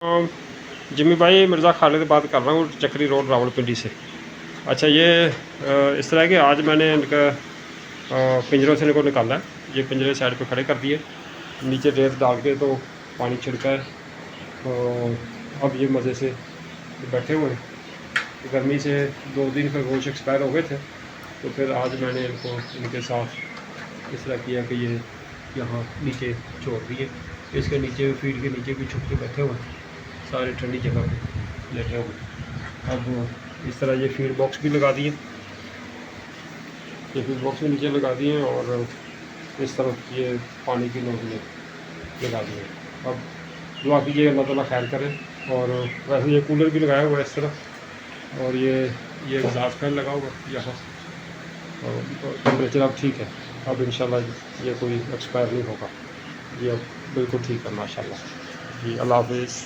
जिम्मी भाई, मिर्ज़ा खालिद बात कर रहा हूँ, चक्री रोड, रावलपिंडी से। अच्छा, ये इस तरह है कि आज मैंने इनका पिंजरों से इनको निकाला है। ये पिंजरे साइड पे खड़े कर दिए, नीचे रेत डाल के तो पानी छिड़का है। तो अब ये मज़े से बैठे हुए हैं। गर्मी से 2 दिन खरगोश एक्सपायर हो गए थे, तो फिर आज मैंने इनको इनके साथ इस तरह किया कि ये यहाँ नीचे छोड़ दिए। इसके नीचे फील्ड के नीचे भी छुप के बैठे हुए हैं, सारे ठंडी जगह पे लेटे हुए। अब इस तरह ये फीड बॉक्स भी लगा दिए, ये फीड बॉक्स भी नीचे लगा दिए और इस तरफ ये पानी की नोजलें लगा दिए। अब दुआ कीजिए अल्लाह ताला खैर करे। और वैसे ये कूलर भी लगाया हुआ है इस तरफ, और ये एग्जॉस्ट फैन लगा हुआ है यहाँ, और टेम्परेचर अब ठीक है। अब इंशाल्लाह ये कोई एक्सपायर नहीं होगा, ये अब बिल्कुल ठीक है माशाल्लाह जी। अल्लाह हाफिज़।